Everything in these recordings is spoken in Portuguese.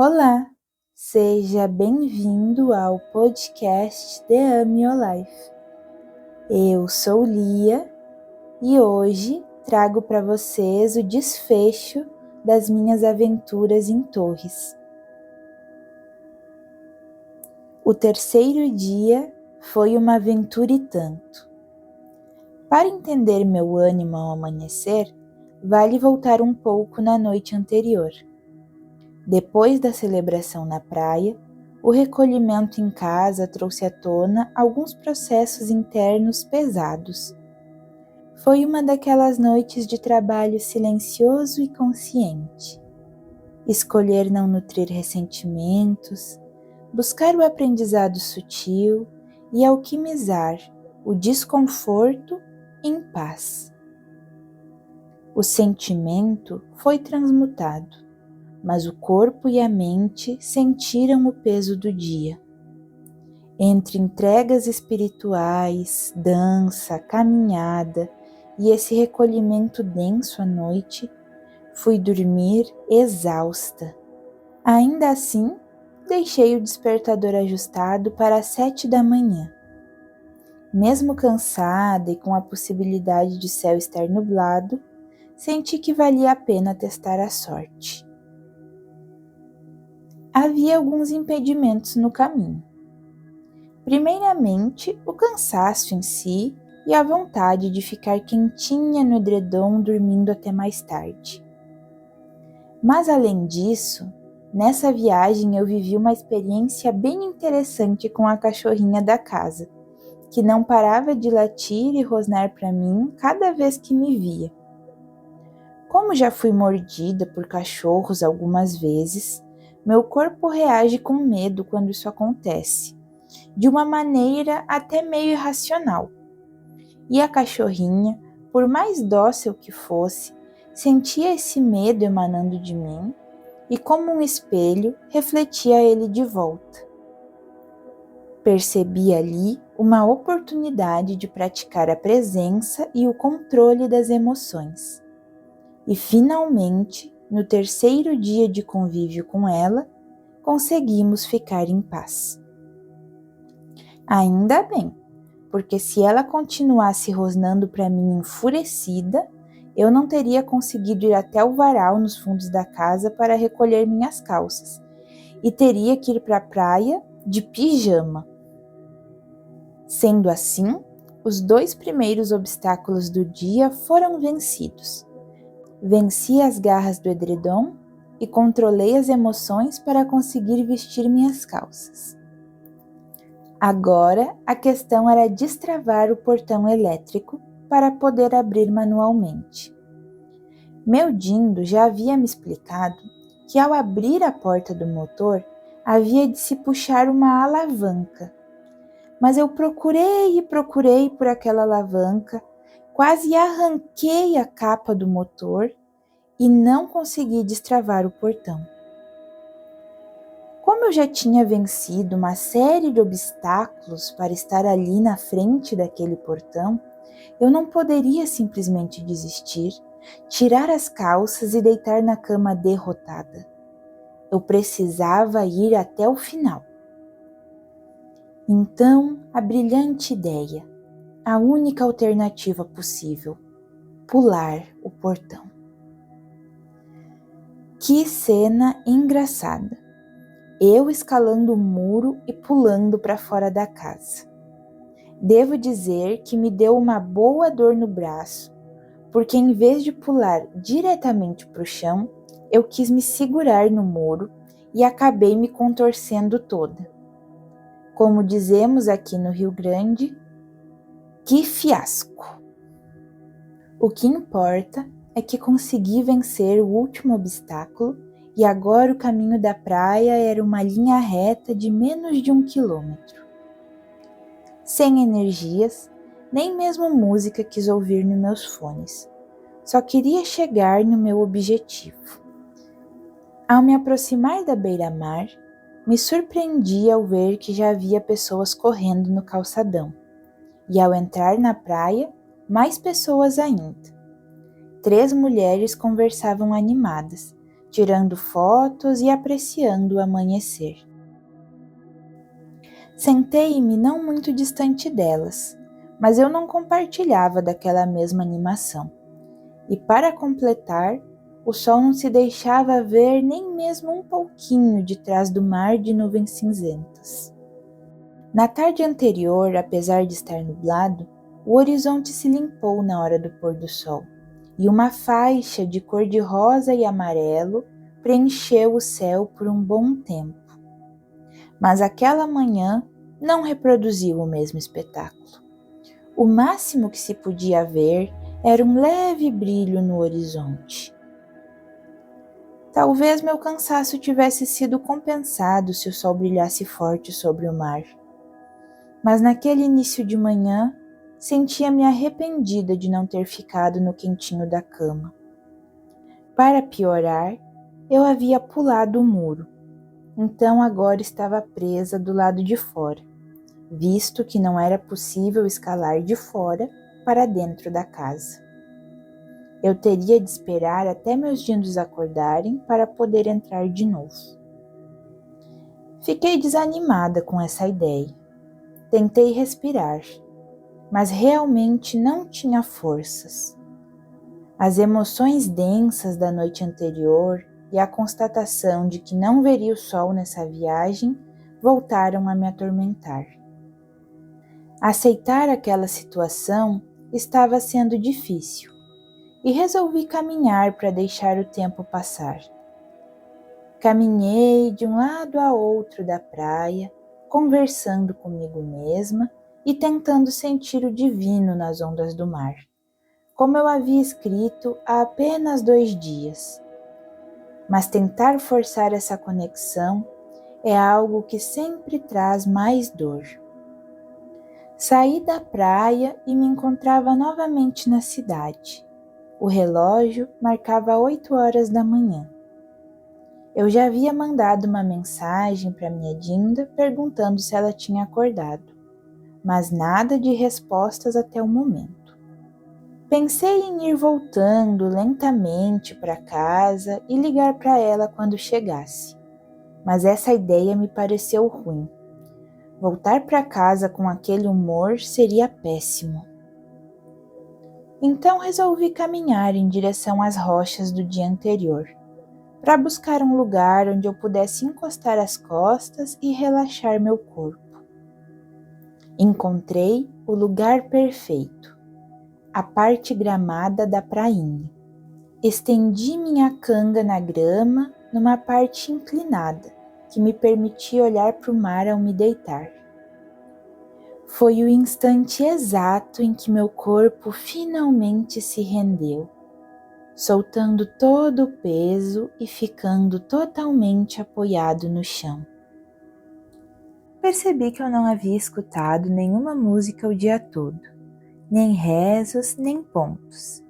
Olá, seja bem-vindo ao podcast The Ame Your Life. Eu sou Lia e hoje trago para vocês o desfecho das minhas aventuras em Torres. O terceiro dia foi uma aventura e tanto. Para entender meu ânimo ao amanhecer, vale voltar um pouco na noite anterior. Depois da celebração na praia, o recolhimento em casa trouxe à tona alguns processos internos pesados. Foi uma daquelas noites de trabalho silencioso e consciente. Escolher não nutrir ressentimentos, buscar o aprendizado sutil e alquimizar o desconforto em paz. O sentimento foi transmutado, mas o corpo e a mente sentiram o peso do dia. Entre entregas espirituais, dança, caminhada e esse recolhimento denso à noite, fui dormir exausta. Ainda assim, deixei o despertador ajustado para as 7 da manhã. Mesmo cansada e com a possibilidade de céu estar nublado, senti que valia a pena testar a sorte. Havia alguns impedimentos no caminho. Primeiramente, o cansaço em si e a vontade de ficar quentinha no edredom dormindo até mais tarde. Mas além disso, nessa viagem eu vivi uma experiência bem interessante com a cachorrinha da casa, que não parava de latir e rosnar para mim cada vez que me via. Como já fui mordida por cachorros algumas vezes, meu corpo reage com medo quando isso acontece, de uma maneira até meio irracional. E a cachorrinha, por mais dócil que fosse, sentia esse medo emanando de mim e, como um espelho, refletia ele de volta. Percebi ali uma oportunidade de praticar a presença e o controle das emoções. E finalmente, no terceiro dia de convívio com ela, conseguimos ficar em paz. Ainda bem, porque se ela continuasse rosnando para mim enfurecida, eu não teria conseguido ir até o varal nos fundos da casa para recolher minhas calças e teria que ir para a praia de pijama. Sendo assim, os 2 primeiros obstáculos do dia foram vencidos. Venci as garras do edredom e controlei as emoções para conseguir vestir minhas calças. Agora, a questão era destravar o portão elétrico para poder abrir manualmente. Meu Dindo já havia me explicado que ao abrir a porta do motor, havia de se puxar uma alavanca. Mas eu procurei e procurei por aquela alavanca, quase arranquei a capa do motor e não consegui destravar o portão. Como eu já tinha vencido uma série de obstáculos para estar ali na frente daquele portão, eu não poderia simplesmente desistir, tirar as calças e deitar na cama derrotada. Eu precisava ir até o final. Então, a brilhante ideia, a única alternativa possível, pular o portão. Que cena engraçada! Eu escalando o muro e pulando para fora da casa. Devo dizer que me deu uma boa dor no braço, porque em vez de pular diretamente para o chão, eu quis me segurar no muro e acabei me contorcendo toda. Como dizemos aqui no Rio Grande, que fiasco! O que importa é que consegui vencer o último obstáculo e agora o caminho da praia era uma linha reta de menos de 1 quilômetro. Sem energias, nem mesmo música quis ouvir nos meus fones. Só queria chegar no meu objetivo. Ao me aproximar da beira-mar, me surpreendi ao ver que já havia pessoas correndo no calçadão. E ao entrar na praia, mais pessoas ainda. 3 mulheres conversavam animadas, tirando fotos e apreciando o amanhecer. Sentei-me não muito distante delas, mas eu não compartilhava daquela mesma animação. E para completar, o sol não se deixava ver nem mesmo um pouquinho de trás do mar de nuvens cinzentas. Na tarde anterior, apesar de estar nublado, o horizonte se limpou na hora do pôr do sol, e uma faixa de cor de rosa e amarelo preencheu o céu por um bom tempo. Mas aquela manhã não reproduziu o mesmo espetáculo. O máximo que se podia ver era um leve brilho no horizonte. Talvez meu cansaço tivesse sido compensado se o sol brilhasse forte sobre o mar. Mas naquele início de manhã, sentia-me arrependida de não ter ficado no quentinho da cama. Para piorar, eu havia pulado o muro, então agora estava presa do lado de fora, visto que não era possível escalar de fora para dentro da casa. Eu teria de esperar até meus dindos acordarem para poder entrar de novo. Fiquei desanimada com essa ideia. Tentei respirar, mas realmente não tinha forças. As emoções densas da noite anterior e a constatação de que não veria o sol nessa viagem voltaram a me atormentar. Aceitar aquela situação estava sendo difícil e resolvi caminhar para deixar o tempo passar. Caminhei de um lado a outro da praia, conversando comigo mesma e tentando sentir o divino nas ondas do mar, como eu havia escrito há apenas 2 dias. Mas tentar forçar essa conexão é algo que sempre traz mais dor. Saí da praia e me encontrava novamente na cidade. O relógio marcava 8 horas da manhã. Eu já havia mandado uma mensagem para minha Dinda perguntando se ela tinha acordado, mas nada de respostas até o momento. Pensei em ir voltando lentamente para casa e ligar para ela quando chegasse, mas essa ideia me pareceu ruim. Voltar para casa com aquele humor seria péssimo. Então resolvi caminhar em direção às rochas do dia anterior, para buscar um lugar onde eu pudesse encostar as costas e relaxar meu corpo. Encontrei o lugar perfeito, a parte gramada da prainha. Estendi minha canga na grama numa parte inclinada, que me permitia olhar para o mar ao me deitar. Foi o instante exato em que meu corpo finalmente se rendeu, soltando todo o peso e ficando totalmente apoiado no chão. Percebi que eu não havia escutado nenhuma música o dia todo, nem rezos, nem pontos.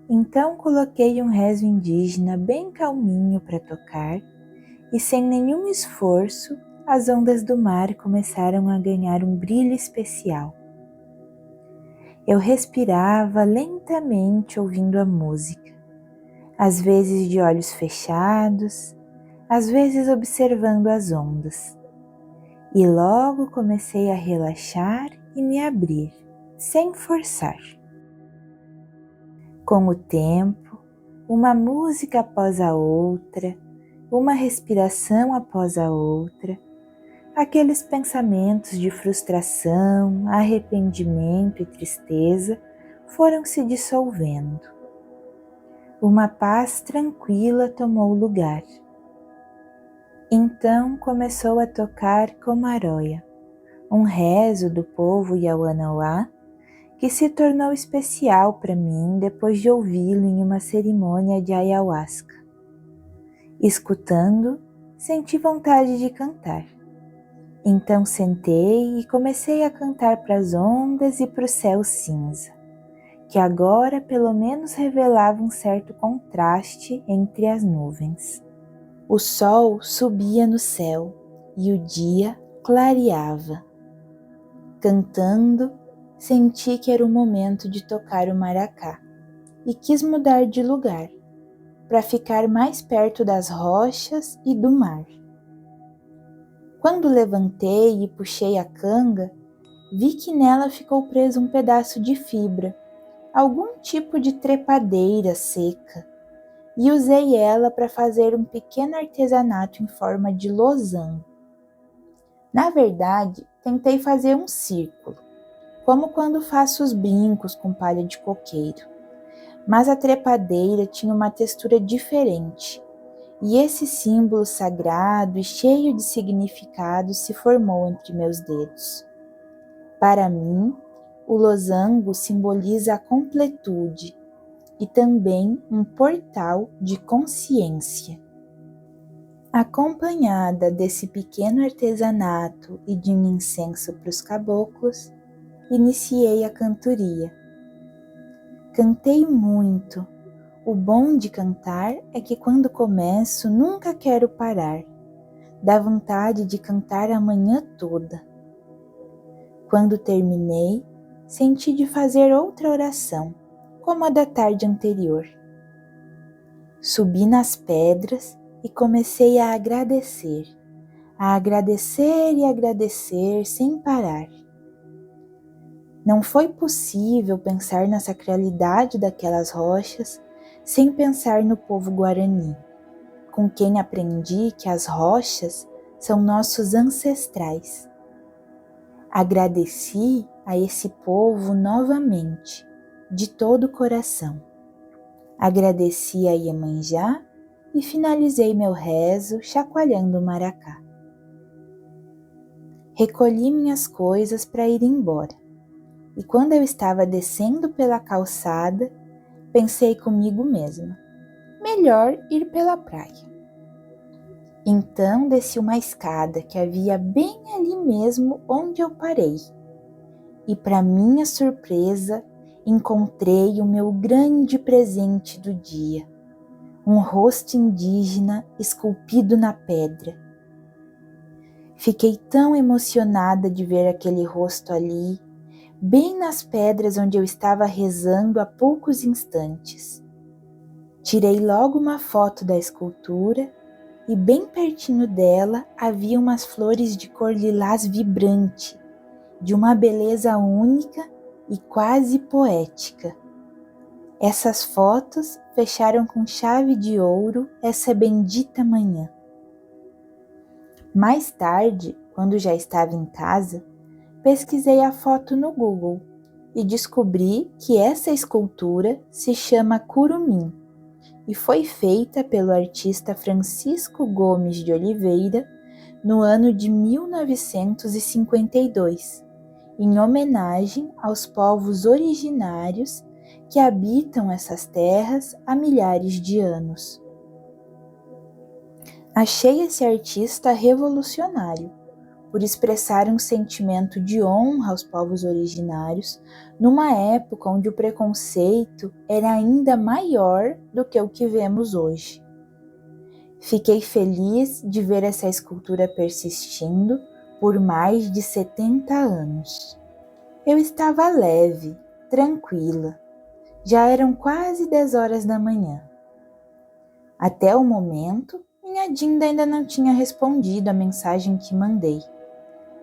Então coloquei um rezo indígena bem calminho para tocar e sem nenhum esforço as ondas do mar começaram a ganhar um brilho especial. Eu respirava lentamente ouvindo a música, às vezes de olhos fechados, às vezes observando as ondas. E logo comecei a relaxar e me abrir, sem forçar. Com o tempo, uma música após a outra, uma respiração após a outra, aqueles pensamentos de frustração, arrependimento e tristeza foram se dissolvendo. Uma paz tranquila tomou lugar. Então começou a tocar Komaroia, um rezo do povo Yawanawá que se tornou especial para mim depois de ouvi-lo em uma cerimônia de ayahuasca. Escutando, senti vontade de cantar. Então sentei e comecei a cantar para as ondas e para o céu cinza, que agora pelo menos revelava um certo contraste entre as nuvens. O sol subia no céu e o dia clareava. Cantando, senti que era o momento de tocar o maracá e quis mudar de lugar. para ficar mais perto das rochas e do mar. Quando levantei e puxei a canga, vi que nela ficou preso um pedaço de fibra, algum tipo de trepadeira seca, e usei ela para fazer um pequeno artesanato em forma de losango. Na verdade, tentei fazer um círculo, como quando faço os brincos com palha de coqueiro, mas a trepadeira tinha uma textura diferente, e esse símbolo sagrado e cheio de significado se formou entre meus dedos. Para mim, o losango simboliza a completude e também um portal de consciência. Acompanhada desse pequeno artesanato e de um incenso para os caboclos, iniciei a cantoria. Cantei muito. O bom de cantar é que quando começo nunca quero parar. Dá vontade de cantar a manhã toda. Quando terminei, senti de fazer outra oração, como a da tarde anterior. Subi nas pedras e comecei a agradecer e agradecer sem parar. Não foi possível pensar na sacralidade daquelas rochas sem pensar no povo guarani, com quem aprendi que as rochas são nossos ancestrais. Agradeci a esse povo novamente, de todo o coração. Agradeci a Iemanjá e finalizei meu rezo chacoalhando o maracá. Recolhi minhas coisas para ir embora, e quando eu estava descendo pela calçada, pensei comigo mesma, melhor ir pela praia. Então desci uma escada que havia bem ali mesmo onde eu parei, e para minha surpresa, encontrei o meu grande presente do dia, um rosto indígena esculpido na pedra. Fiquei tão emocionada de ver aquele rosto ali, bem nas pedras onde eu estava rezando há poucos instantes. Tirei logo uma foto da escultura e bem pertinho dela havia umas flores de cor lilás vibrante, de uma beleza única e quase poética. Essas fotos fecharam com chave de ouro essa bendita manhã. Mais tarde, quando já estava em casa, pesquisei a foto no Google e descobri que essa escultura se chama Curumim e foi feita pelo artista Francisco Gomes de Oliveira no ano de 1952, em homenagem aos povos originários que habitam essas terras há milhares de anos. Achei esse artista revolucionário, por expressar um sentimento de honra aos povos originários numa época onde o preconceito era ainda maior do que o que vemos hoje. Fiquei feliz de ver essa escultura persistindo por mais de 70 anos. Eu estava leve, tranquila. Já eram quase 10 horas da manhã. Até o momento, minha Dinda ainda não tinha respondido a mensagem que mandei.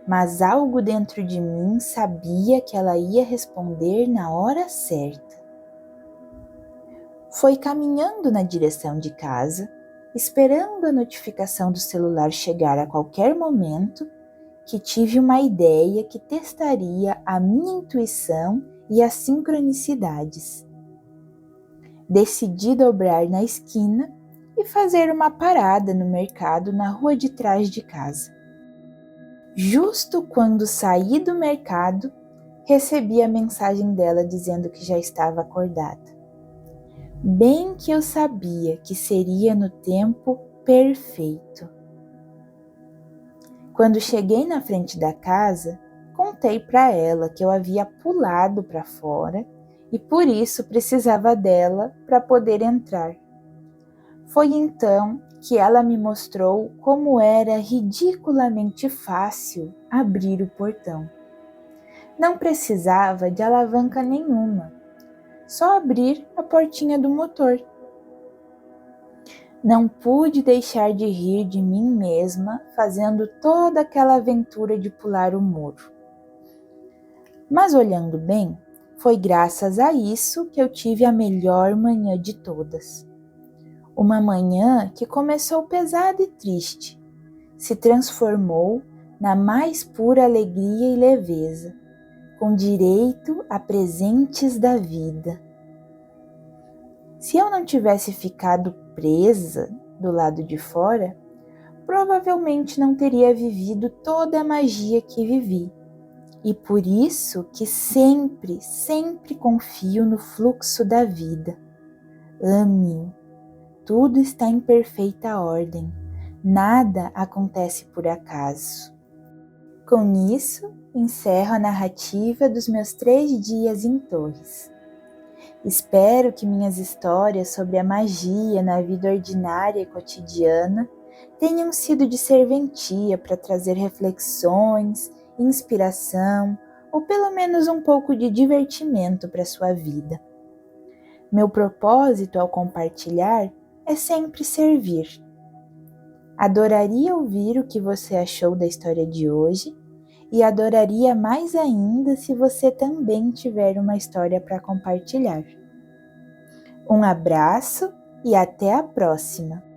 Mas algo dentro de mim sabia que ela ia responder na hora certa. Foi caminhando na direção de casa, esperando a notificação do celular chegar a qualquer momento, que tive uma ideia que testaria a minha intuição e as sincronicidades. Decidi dobrar na esquina e fazer uma parada no mercado na rua de trás de casa. Justo quando saí do mercado, recebi a mensagem dela dizendo que já estava acordada. Bem que eu sabia que seria no tempo perfeito. Quando cheguei na frente da casa, contei para ela que eu havia pulado para fora e por isso precisava dela para poder entrar. Foi então que ela me mostrou como era ridiculamente fácil abrir o portão. Não precisava de alavanca nenhuma, só abrir a portinha do motor. Não pude deixar de rir de mim mesma fazendo toda aquela aventura de pular o muro. Mas olhando bem, foi graças a isso que eu tive a melhor manhã de todas. Uma manhã que começou pesada e triste, se transformou na mais pura alegria e leveza, com direito a presentes da vida. Se eu não tivesse ficado presa do lado de fora, provavelmente não teria vivido toda a magia que vivi. E por isso que sempre, sempre confio no fluxo da vida. Ame-o. Tudo está em perfeita ordem. Nada acontece por acaso. Com isso, encerro a narrativa dos meus 3 dias em Torres. Espero que minhas histórias sobre a magia na vida ordinária e cotidiana tenham sido de serventia para trazer reflexões, inspiração ou pelo menos um pouco de divertimento para a sua vida. Meu propósito ao compartilhar é sempre servir. Adoraria ouvir o que você achou da história de hoje e adoraria mais ainda se você também tiver uma história para compartilhar. Um abraço e até a próxima!